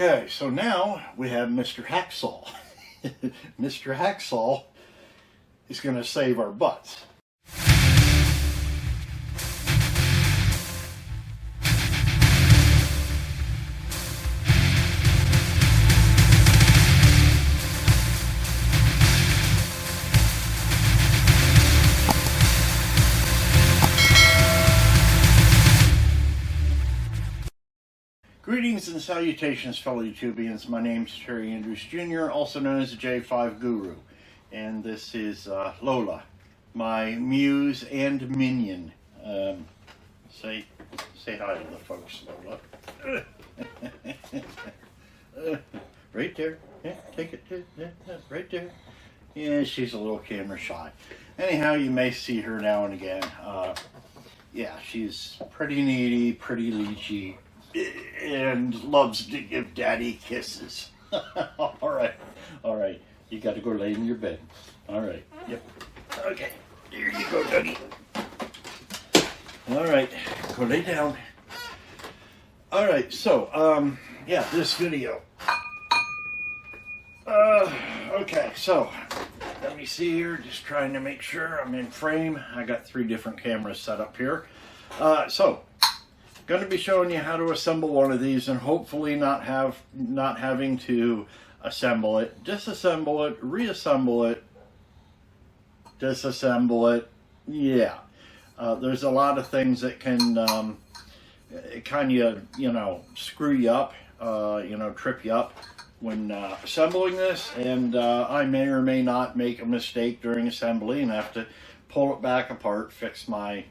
Okay, so now we have Mr. Hacksaw. Mr. Hacksaw is going to save our butts. Greetings and salutations, fellow YouTubians. My name's Terry Andrews Jr., also known as the J5 Guru. And this is Lola, my muse and minion. Say hi to the folks, Lola. Right there. Yeah, take it. Right there. Yeah, she's a little camera shy. Anyhow, you may see her now and again. Yeah, she's pretty needy, pretty leechy, and loves to give daddy kisses. All right. You got to go lay in your bed. All right. Yep. Okay. There you go, Dougie. All right. Go lay down. All right. So, yeah, this video. Okay. So, let me see here. Just trying to make sure I'm in frame. I got 3 different cameras set up here. So, going to be showing you how to assemble one of these, and hopefully not having to assemble it, disassemble it, reassemble it, disassemble it. Yeah, there's a lot of things that can kind of screw you up, trip you up when assembling this, and I may or may not make a mistake during assembly and have to pull it back apart, fix my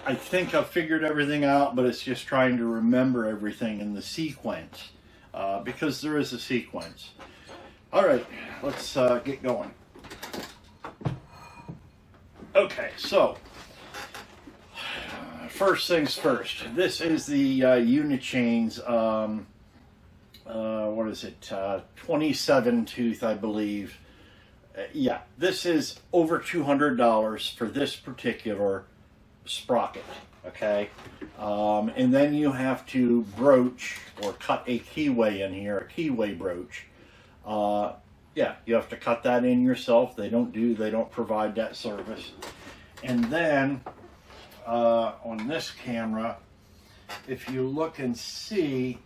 I think I've figured everything out, but it's just trying to remember everything in the sequence, because there is a sequence. All right, let's get going. Okay, so first things first. This is the Uni-Chains, what is it, 27 tooth, I believe. Yeah, this is over $200 for this particular sprocket, okay? And then you have to broach or cut a keyway in here, a keyway broach. Yeah, you have to cut that in yourself. They don't provide that service. And then on this camera, if you look and see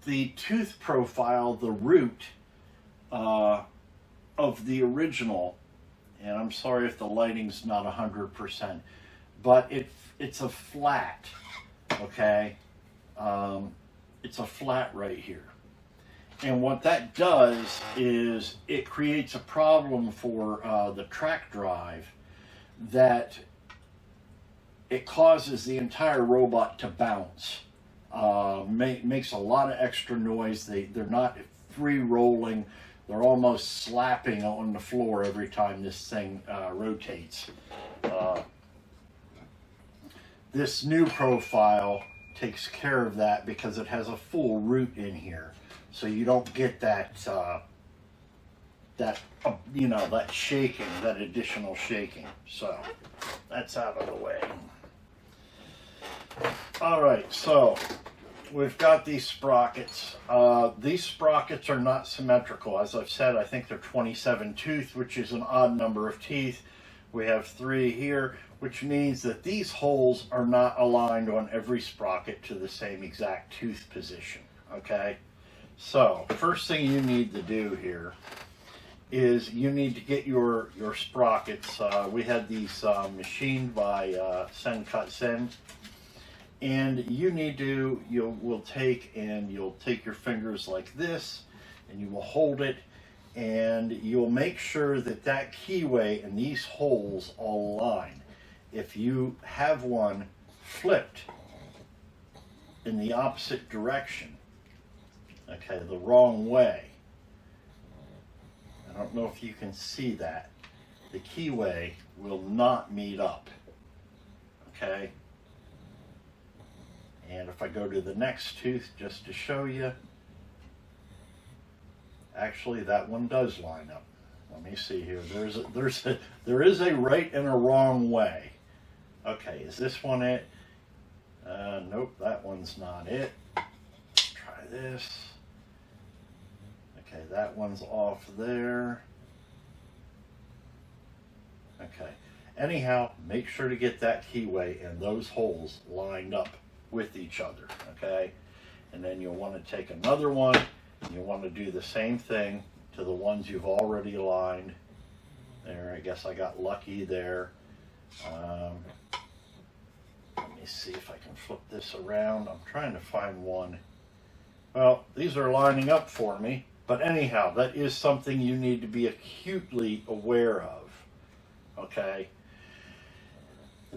the tooth profile, the root of the original, and I'm sorry if the lighting's not 100%, but it's a flat, okay? It's a flat right here. And what that does is it creates a problem for the track drive, that it causes the entire robot to bounce. Makes a lot of extra noise. They're not free rolling. They're almost slapping on the floor every time this thing rotates. This new profile takes care of that because it has a full root in here, so you don't get that that shaking, that additional shaking. So that's out of the way. All right, so we've got these sprockets. These sprockets are not symmetrical. As I've said, I think they're 27 tooth, which is an odd number of teeth. We have 3 here, which means that these holes are not aligned on every sprocket to the same exact tooth position, okay? So, first thing you need to do here is you need to get your sprockets. We had these machined by Sen Cut Sen, and you'll take your fingers like this, and you will hold it, and you'll make sure that that keyway and these holes all align. If you have one flipped in the opposite direction, okay, the wrong way, I don't know if you can see that, the keyway will not meet up, okay? And if I go to the next tooth just to show you, actually that one does line up. Let me see here. There is a right and a wrong way. Okay, is this one it? Nope, that one's not it. Try this. Okay, that one's off there. Okay. Anyhow, make sure to get that keyway and those holes lined up with each other, okay? And then you'll want to take another one, and you'll want to do the same thing to the ones you've already aligned. There, I guess I got lucky there. Let me see if I can flip this around. I'm trying to find one. Well, these are lining up for me, but anyhow, that is something you need to be acutely aware of, okay?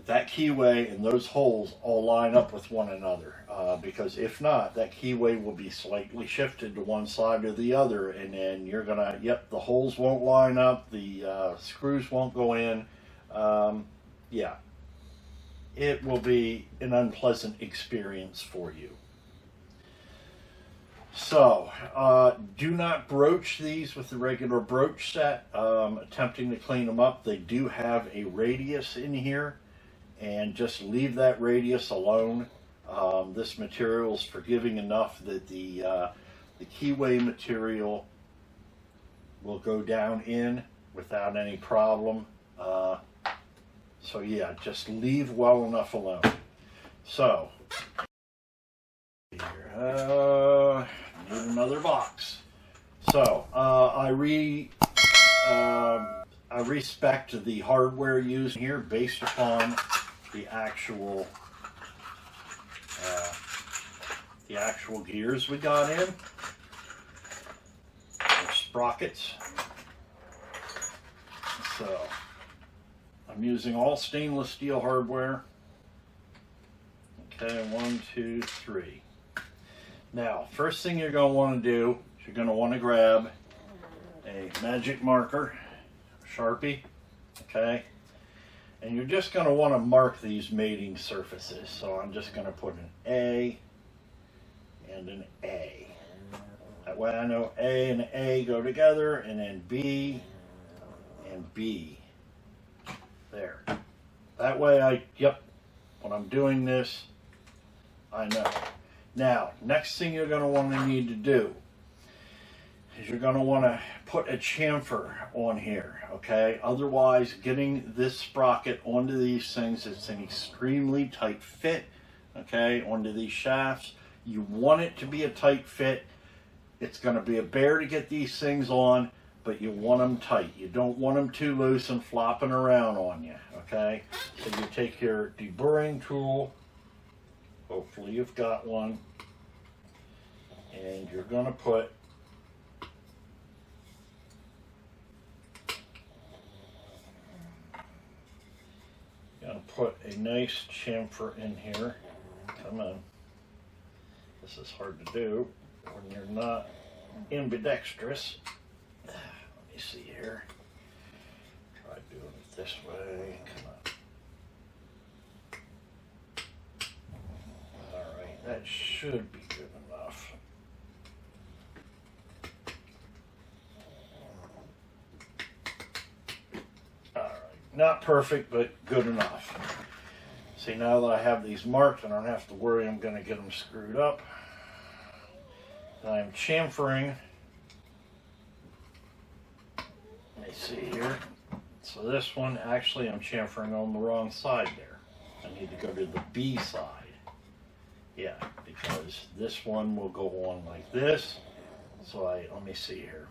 That keyway and those holes all line up with one another, because if not, that keyway will be slightly shifted to one side or the other, and then you're gonna, yep, the holes won't line up, the screws won't go in. Yeah, it will be an unpleasant experience for you. So, do not broach these with the regular broach set. Attempting to clean them up, they do have a radius in here, and just leave that radius alone. This material is forgiving enough that the keyway material will go down in without any problem. So yeah, just leave well enough alone. So, here, need another box. So, I respect the hardware used here based upon the actual gears we got in. They're sprockets. So I'm using all stainless steel hardware. Okay, 1, 2, 3. Now, first thing you're going to want to do is you're going to want to grab a magic marker, Sharpie, okay? And you're just going to want to mark these mating surfaces. So I'm just going to put an A and an A. That way I know A and A go together, and then B and B. There. That way when I'm doing this, I know. Now, next thing you're going to want to need to do is you're going to want to put a chamfer on here, okay? Otherwise, getting this sprocket onto these things, it's an extremely tight fit, okay, onto these shafts. You want it to be a tight fit. It's going to be a bear to get these things on, but you want them tight. You don't want them too loose and flopping around on you, okay? So you take your deburring tool, hopefully you've got one, and you're going to put a nice chamfer in here. Come on. This is hard to do when you're not ambidextrous. Let me see here. Try doing it this way. Come on. Alright, that should be good enough. Not perfect, but good enough. See, now that I have these marked, I don't have to worry I'm going to get them screwed up. I'm chamfering. Let me see here. So this one, actually I'm chamfering on the wrong side there. I need to go to the B side. Yeah, because this one will go on like this. So let me see here.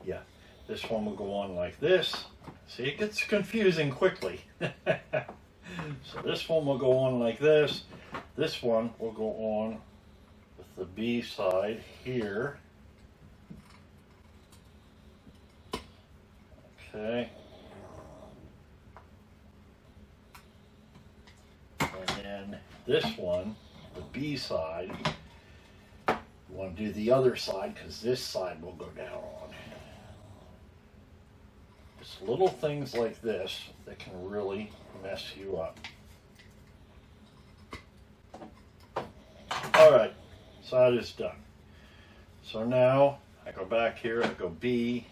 Yeah. This one will go on like this. See, it gets confusing quickly. So this one will go on like this. This one will go on with the B side here. Okay. And then this one, the B side, you want to do the other side because this side will go down on. Little things like this that can really mess you up. Alright, so that is done. So now I go back here, I go B,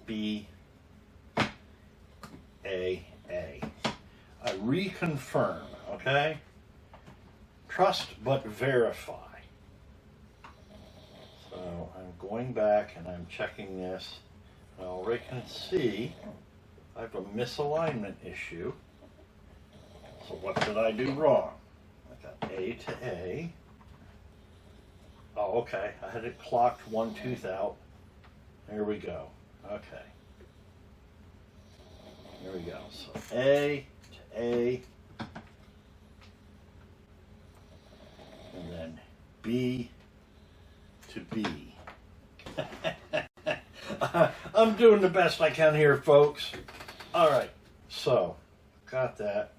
B, A, A. I reconfirm, okay? Trust but verify. going back and I'm checking this. I already can see I have a misalignment issue. So what did I do wrong? I got A to A. Oh, okay. I had it clocked one tooth out. There we go. Okay. There we go. So A to A. And then B to B. I'm doing the best I can here, folks. All right. So, got that.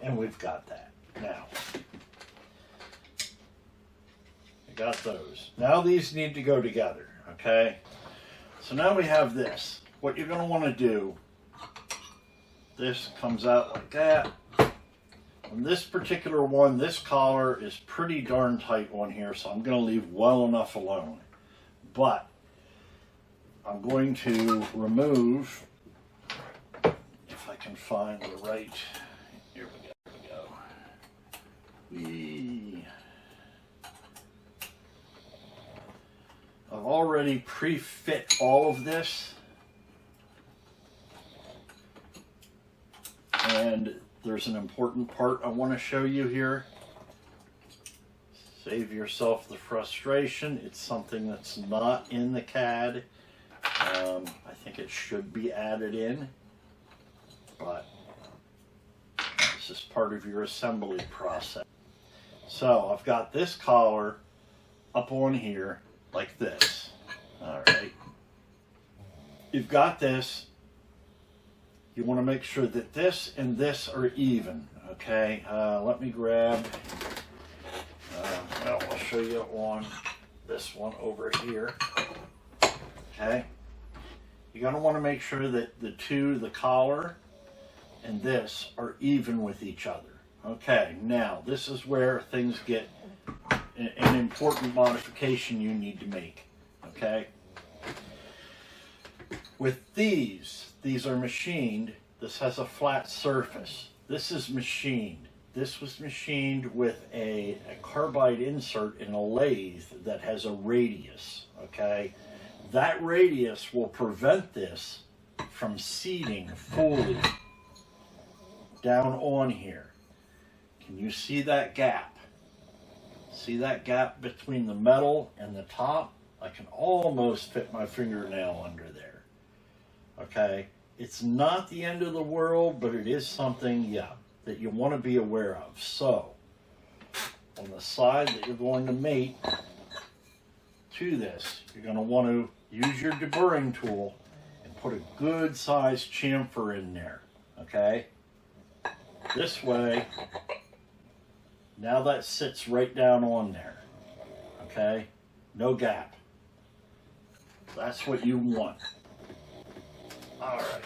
And we've got that. Now, I got those. Now these need to go together, okay? So now we have this. What you're going to want to do, this comes out like that. On this particular one, this collar is pretty darn tight on here, so I'm going to leave well enough alone. But I'm going to remove, if I can find the right, here we go. I've already pre-fit all of this. And there's an important part I want to show you here. Save yourself the frustration. It's something that's not in the CAD. I think it should be added in, but this is part of your assembly process. So I've got this collar up on here like this. All right. You've got this. You want to make sure that this and this are even. Okay. Let me grab. Well, I'll show you on this one over here. Okay. You're going to want to make sure that the collar and this are even with each other. Okay, now this is where things get an important modification you need to make. Okay. With these are machined. This has a flat surface. This is machined. This was machined with a carbide insert in a lathe that has a radius. Okay. That radius will prevent this from seating fully down on here. Can you see that gap? See that gap between the metal and the top? I can almost fit my fingernail under there. Okay, it's not the end of the world, but it is something, yeah, that you want to be aware of. So, on the side that you're going to mate to this, you're going to want to use your deburring tool and put a good sized chamfer in there. Okay, this way, now that sits right down on there. Okay, no gap. That's what you want. All right.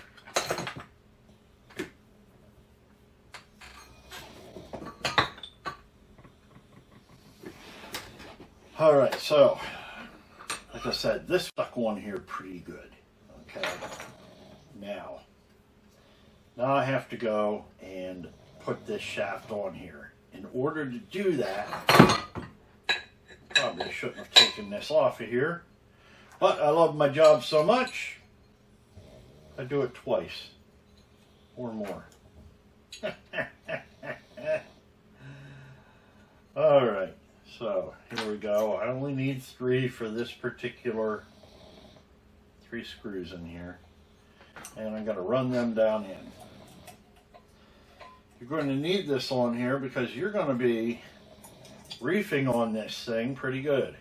All right, so like I said, this stuck on here pretty good. Okay. Now I have to go and put this shaft on here. In order to do that, probably shouldn't have taken this off of here, but I love my job so much, I do it twice or more. All right, so here we go. I only need 3 for this particular, 3 screws in here, and I'm going to run them down in. You're going to need this on here because you're going to be reefing on this thing pretty good.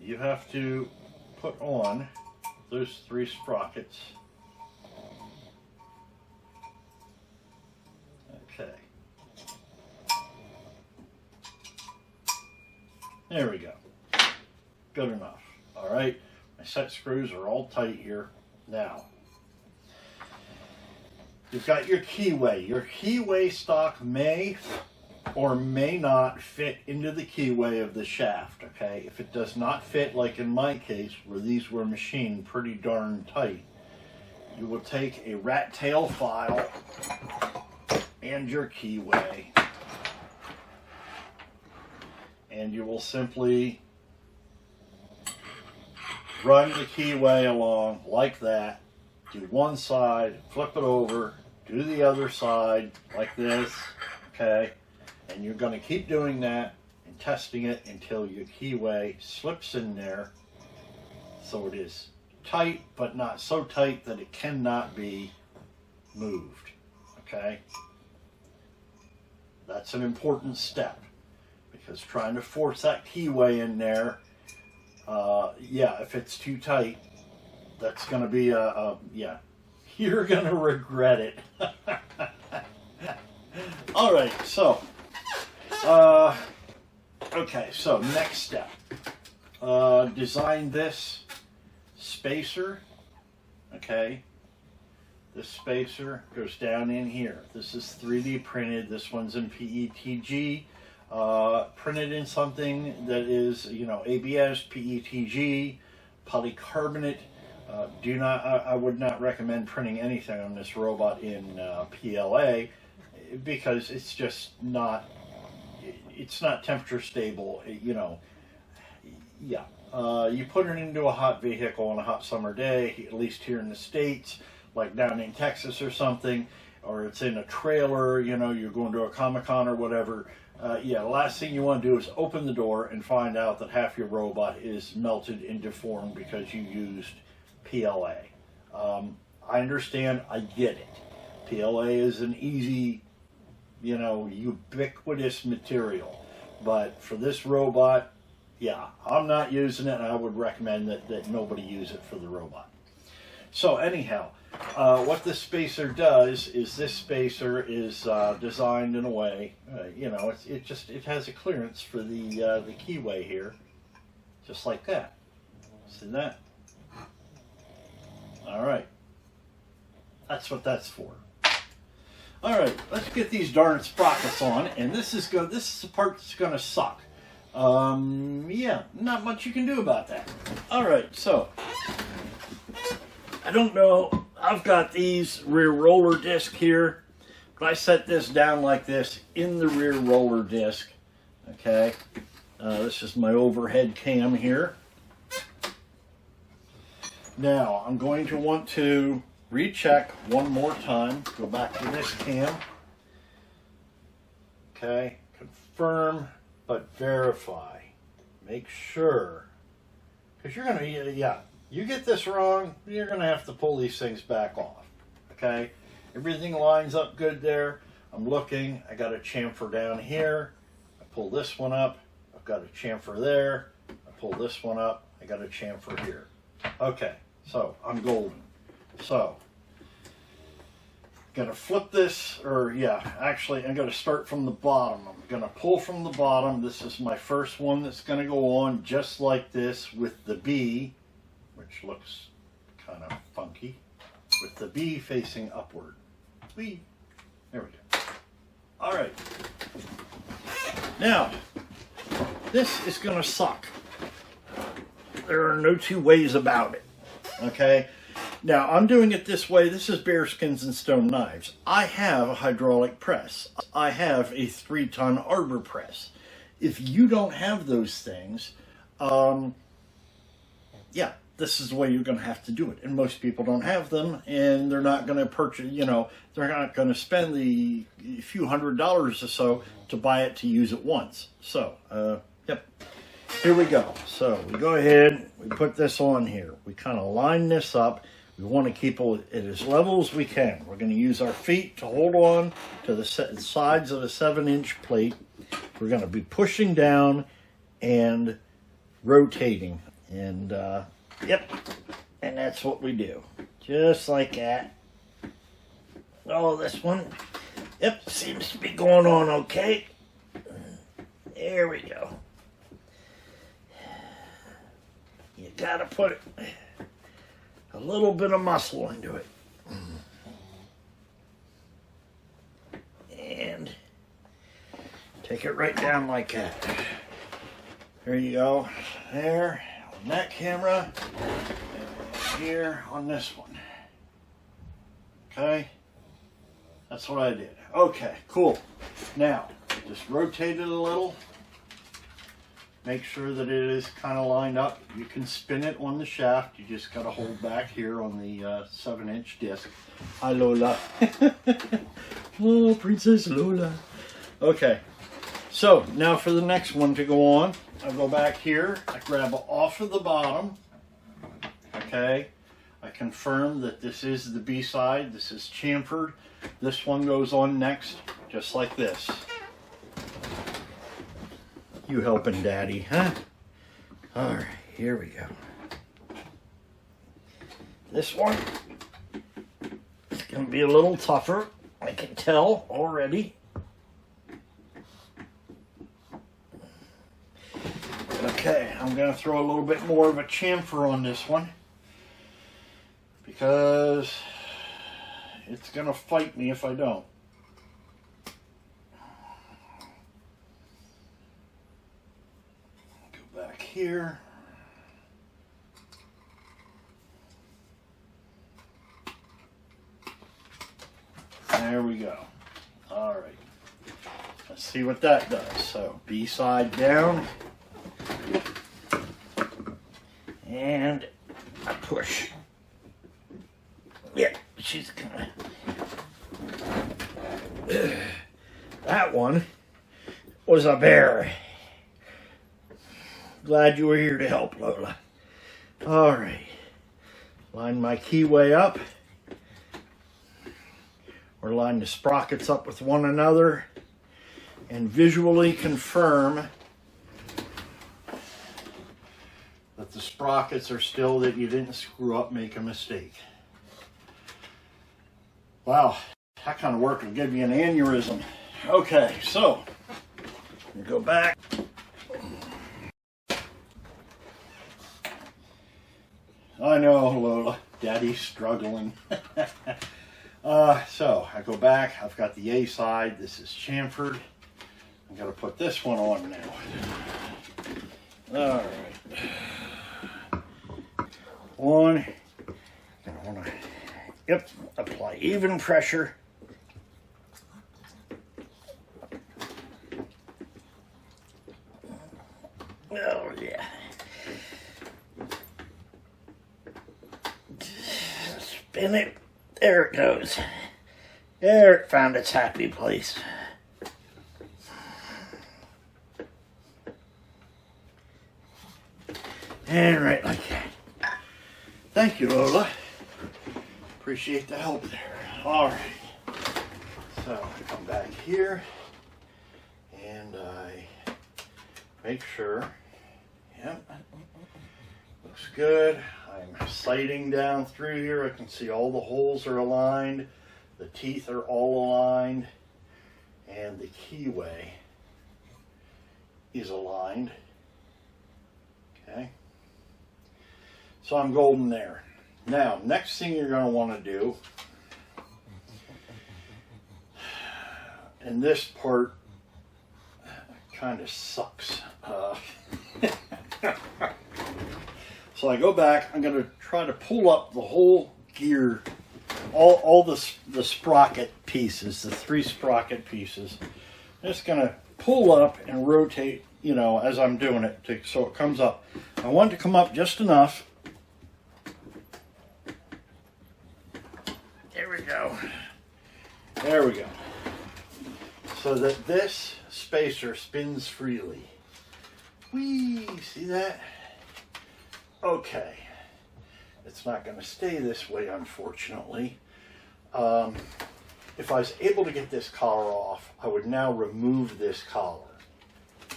You have to put on those 3 sprockets. Okay. There we go. Good enough. All right. My set screws are all tight here. Now, you've got your keyway. Your keyway stock may or may not fit into the keyway of the shaft, okay? If it does not fit, like in my case, where these were machined pretty darn tight, you will take a rat tail file and your keyway, and you will simply run the keyway along like that. Do one side, flip it over, do the other side like this, okay? And you're going to keep doing that and testing it until your keyway slips in there so it is tight, but not so tight that it cannot be moved, okay? That's an important step, because trying to force that keyway in there, yeah, if it's too tight, that's going to be yeah, you're going to regret it. All right, so, okay, so next step, design this spacer, okay? This spacer goes down in here. This is 3D printed. This one's in PETG, printed in something that is, you know, ABS, PETG, polycarbonate. I would not recommend printing anything on this robot in PLA, because it's just not, it's not temperature stable, you know. Yeah, you put it into a hot vehicle on a hot summer day, at least here in the States, like down in Texas or something, or it's in a trailer, you know, you're going to a Comic-Con or whatever. Yeah, the last thing you want to do is open the door and find out that half your robot is melted and deformed because you used PLA. I understand, I get it. PLA is an easy, you know, ubiquitous material. But for this robot, yeah, I'm not using it, and I would recommend that nobody use it for the robot. So anyhow, what this spacer does is this spacer is designed in a way, you know, it has a clearance for the keyway here, just like that. See that? All right, that's what that's for. All right, let's get these darn sprockets on, and this is the part that's gonna suck. Yeah, not much you can do about that. All right, so I don't know. I've got these rear roller disc here, but I set this down like this in the rear roller disc. Okay, this is my overhead cam here. Now I'm going to want to recheck one more time. Go back to this cam. Okay, confirm but verify. Make sure, because you're gonna, yeah. You get this wrong, you're going to have to pull these things back off, okay? Everything lines up good there. I'm looking. I got a chamfer down here. I pull this one up. I've got a chamfer there. I pull this one up. I got a chamfer here. Okay, so I'm golden. So, going to flip this, or yeah, actually I'm going to start from the bottom. I'm going to pull from the bottom. This is my first one that's going to go on just like this with the B, which looks kind of funky, with the B facing upward. Whee! There we go. All right. Now, this is going to suck. There are no two ways about it. Okay? Now, I'm doing it this way. This is Bearskins and Stone Knives. I have a hydraulic press. I have a 3-ton arbor press. If you don't have those things, yeah, this is the way you're going to have to do it. And most people don't have them, and they're not going to purchase, you know, they're not going to spend the few $100s or so to buy it to use it once. So, yep, here we go. So we go ahead, we put this on here. We kind of line this up. We want to keep it as level as we can. We're going to use our feet to hold on to the sides of a 7-inch plate. We're going to be pushing down and rotating. And, yep, and that's what we do. Just like that. Oh, this one, yep, seems to be going on okay. There we go. You gotta put a little bit of muscle into it. And take it right down like that. There you go. There, on that camera, and here on this one. Okay, that's what I did. Okay, cool. Now, just rotate it a little. make sure that it is kind of lined up. You can spin it on the shaft. You just got to hold back here on the 7-inch disc. Hi, Lola. Oh, Princess Lola. Okay, so now for the next one to go on, I go back here, I grab off of the bottom, okay, I confirm that this is the B side, this is chamfered, this one goes on next, just like this. You helping Daddy, huh? All right, here we go. This one is going to be a little tougher, I can tell already. Okay, I'm going to throw a little bit more of a chamfer on this one because it's going to fight me if I don't. Go back here. There we go. All right. Let's see what that does. So B side down. And I push. Yeah, she's gonna. That one was a bear. Glad you were here to help, Lola. All right. Line my keyway up. Or line the sprockets up with one another and visually confirm that the sprockets are still, that you didn't screw up, make a mistake. Wow, that kind of work will give you an aneurysm. Okay, so go back. I know, Lola, Daddy's struggling. So I go back, I've got the A side, this is chamfered. I'm going to put this one on now. All right. One, I want to, yep, apply even pressure. Oh yeah. Spin it. There it goes. There it found its happy place. And right like that. Thank you, Lola. Appreciate the help there. All right. So I come back here and I make sure. Yep. Looks good. I'm sighting down through here. I can see all the holes are aligned. The teeth are all aligned. And the keyway is aligned. Okay. So I'm golden there. Now, next thing you're going to want to do, and this part kind of sucks. So I go back, I'm going to try to pull up the whole gear, all the sprocket pieces, the 3 sprocket pieces. I'm just going to pull up and rotate, you know, as I'm doing it, so it comes up. I want it to come up just enough. There we go. There we go. So that this spacer spins freely. Whee! See that? Okay, it's not going to stay this way, unfortunately. If I was able to get this collar off, I would now remove this collar.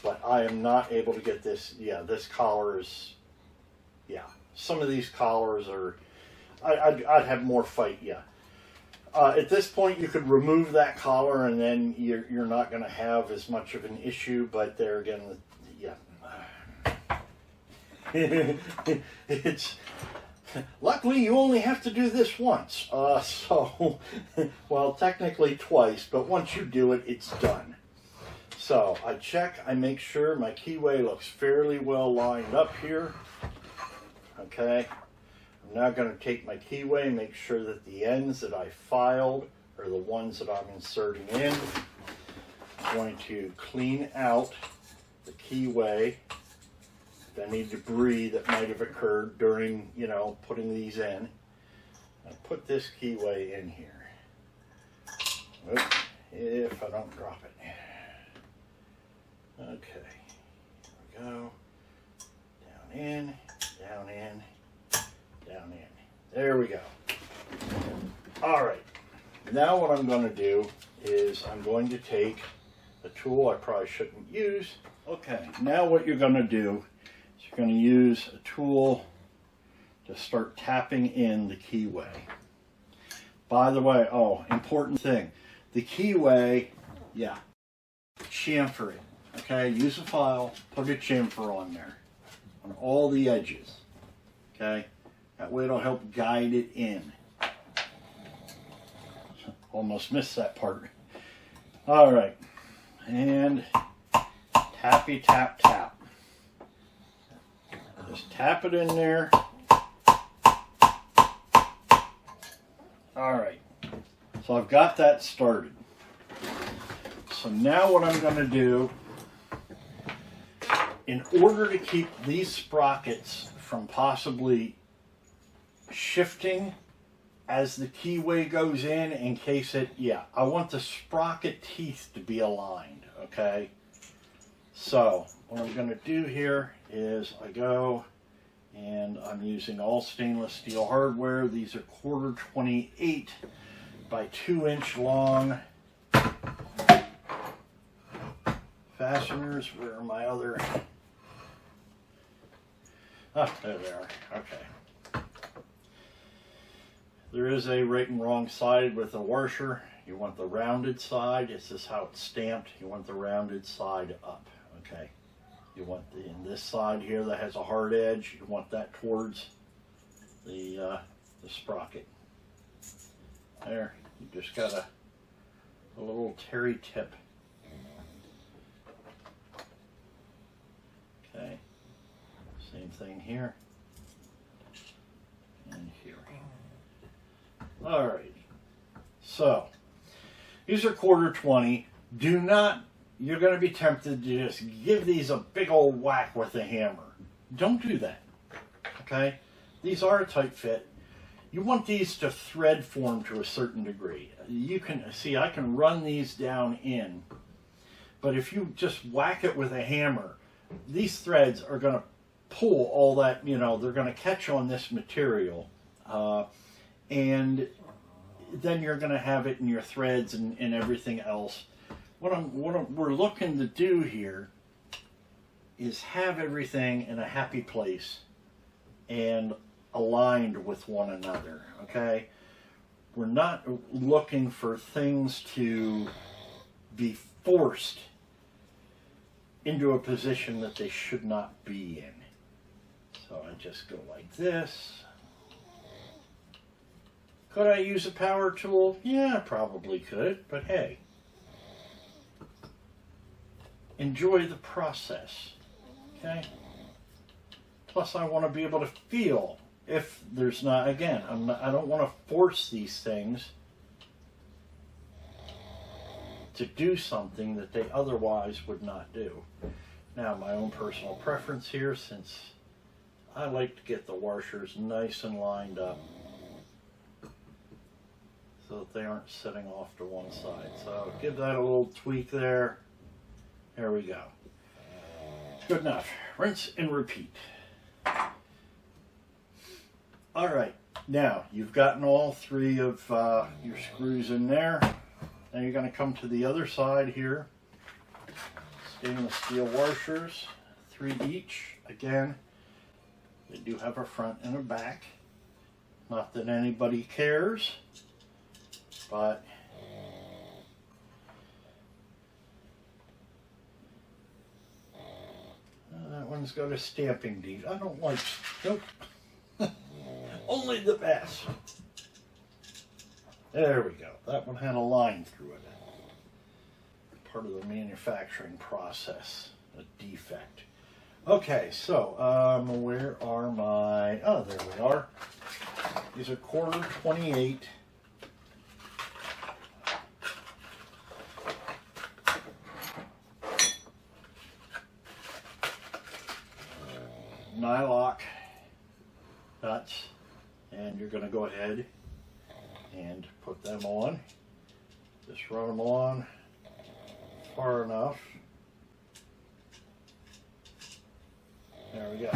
But I am not able to get this. Yeah, this collar is, yeah. Some of these collars are, I'd have more fight, yeah. At this point, you could remove that collar and then you're not going to have as much of an issue, but there again, yeah. It's luckily you only have to do this once, so well, technically twice, but once you do it, it's done. So I check, I make sure my keyway looks fairly well lined up here. Okay, I'm now going to take my keyway, make sure that the ends that I filed are the ones that I'm inserting in. I'm going to clean out the keyway any debris that might have occurred during, you know, putting these in. I put this keyway in here. Oops, if I don't drop it. Okay, here we go. Down in, down in, down in. There we go. All right, now what I'm going to do is I'm going to take a tool I probably shouldn't use. Okay, now what you're going to do is you're going to use a tool to start tapping in the keyway. By the way, oh, important thing, the keyway, yeah, chamfer it. Okay, use a file, put a chamfer on there, on all the edges. Okay, that way it'll help guide it in. Almost missed that part. All right, and tappy tap tap. Just tap it in there. All right, so I've got that started. So now what I'm going to do, in order to keep these sprockets from possibly shifting as the keyway goes in case it, yeah, I want the sprocket teeth to be aligned, okay? So what I'm going to do here is I go and I'm using all stainless steel hardware. These are 1/4 by 2-inch long fasteners. Where are my other? Oh, there they are. Okay. There is a right and wrong side with a washer. You want the rounded side. This is how it's stamped. You want the rounded side up. Okay. You want in this side here that has a hard edge. You want that towards the sprocket. There. You just got a little terry tip. Okay. Same thing here. And here. Alrighty. So, these are 1/4. Do not, you're going to be tempted to just give these a big old whack with a hammer. Don't do that. Okay? These are a tight fit. You want these to thread form to a certain degree. You can, see, I can run these down in, but if you just whack it with a hammer, these threads are going to pull all that, you know, they're going to catch on this material, and then you're going to have it in your threads and everything else. What we're looking to do here is have everything in a happy place and aligned with one another, okay? We're not looking for things to be forced into a position that they should not be in. So I just go like this. Could I use a power tool? Yeah, I probably could, but hey. Enjoy the process, okay? Plus I want to be able to feel if there's not, again, I don't want to force these things to do something that they otherwise would not do. Now, my own personal preference here, since I like to get the washers nice and lined up so that they aren't sitting off to one side. So give that a little tweak there. There we go. Good enough. Rinse and repeat. All right, now you've gotten all 3 of your screws in there. Now you're going to come to the other side here. Stainless steel washers, 3 each. Again, they do have a front and a back. Not that anybody cares, but that one's got a stamping deed. I don't like, nope. Only the best. There we go. That one had a line through it. Part of the manufacturing process. A defect. Okay, so where are my... Oh, there we are. These are 1/4. nylock nuts, and you're going to go ahead and put them on. Just run them on far enough. There we go.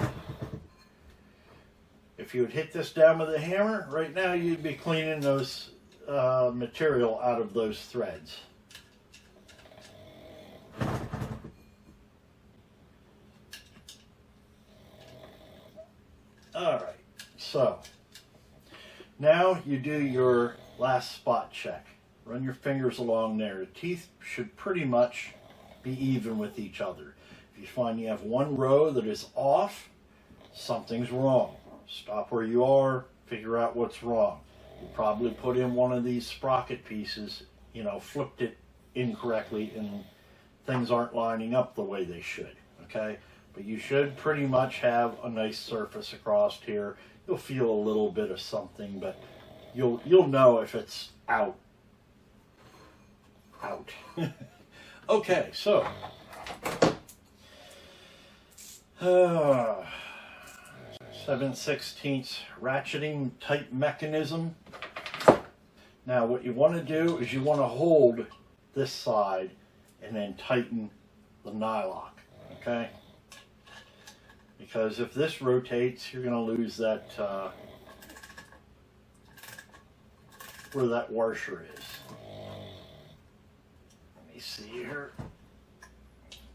If you would hit this down with a hammer, right now you'd be cleaning those material out of those threads. Alright, so now you do your last spot check. Run your fingers along there. The teeth should pretty much be even with each other. If you find you have one row that is off, something's wrong. Stop where you are, figure out what's wrong. You probably put in one of these sprocket pieces, you know, flipped it incorrectly, and things aren't lining up the way they should, okay? But you should pretty much have a nice surface across here. You'll feel a little bit of something, but you'll know if it's out. Okay, so 7/16 ratcheting type mechanism. Now what you want to do is you want to hold this side and then tighten the nylock, okay? Because if this rotates, you're going to lose that where that washer is. Let me see here.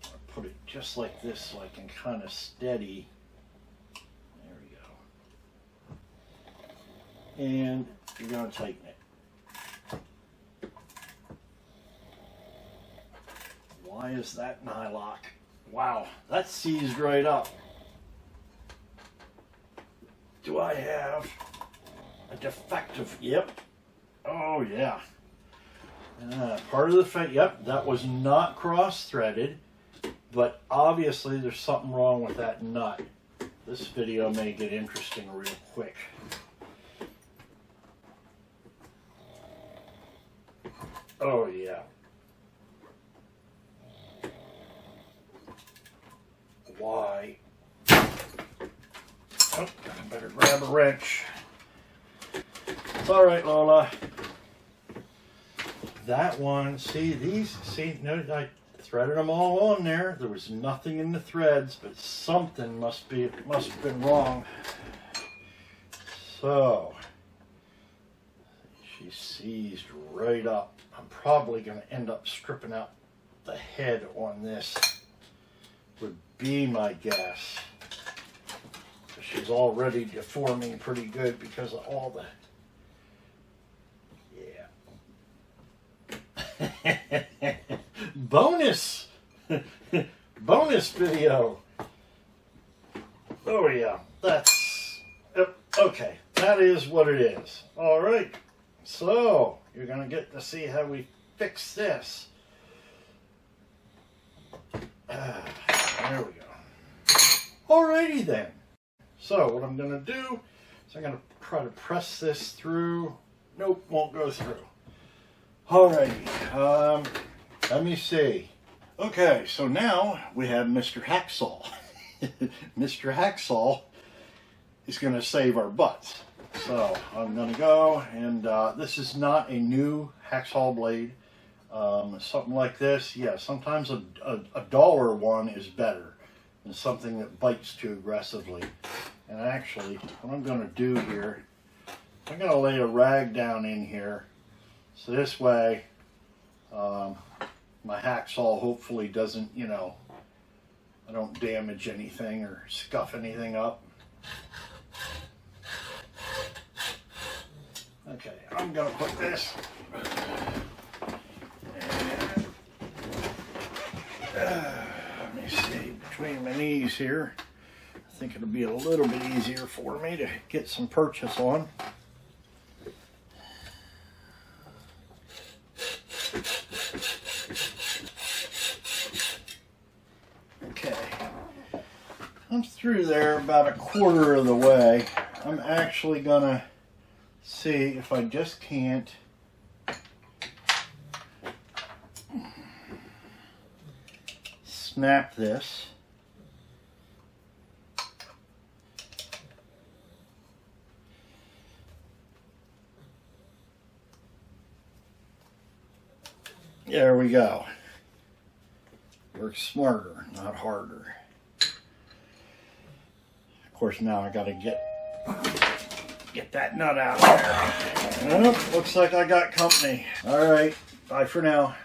I'll put it just like this so I can kind of steady. There we go. And you're going to tighten it. Why is that nylock? Wow, that seized right up. Do I have a defective? Yep. Oh yeah. Part of the fact, yep, that was not cross-threaded, but obviously there's something wrong with that nut. This video may get interesting real quick. Oh yeah. Why? Oh, I better grab a wrench. It's all right, Lola. That one, see these, see, no, I threaded them all on there. There was nothing in the threads, but something must have been wrong. So, she seized right up. I'm probably going to end up stripping out the head on this, would be my guess. She's already deforming pretty good because of all the, yeah. Bonus video. Oh yeah, that's, okay, that is what it is. All right, so you're gonna get to see how we fix this. There we go. Alrighty then. So what I'm going to do is I'm going to try to press this through. Nope, won't go through. Alrighty, let me see. Okay, so now we have Mr. Hacksaw. Mr. Hacksaw is going to save our butts. So I'm going to go, and this is not a new hacksaw blade. Something like this, yeah, sometimes a dollar one is better than something that bites too aggressively. And actually, what I'm going to do here, I'm going to lay a rag down in here, so this way my hacksaw hopefully doesn't, you know, I don't damage anything or scuff anything up. Okay, I'm going to put this, let me see, between my knees here. I think it'll be a little bit easier for me to get some purchase on. Okay, I'm through there about a quarter of the way. I'm actually gonna see if I just can't snap this There we go. Works smarter, not harder. Of course, now I got to get that nut out of there. Well, looks like I got company. All right, bye for now.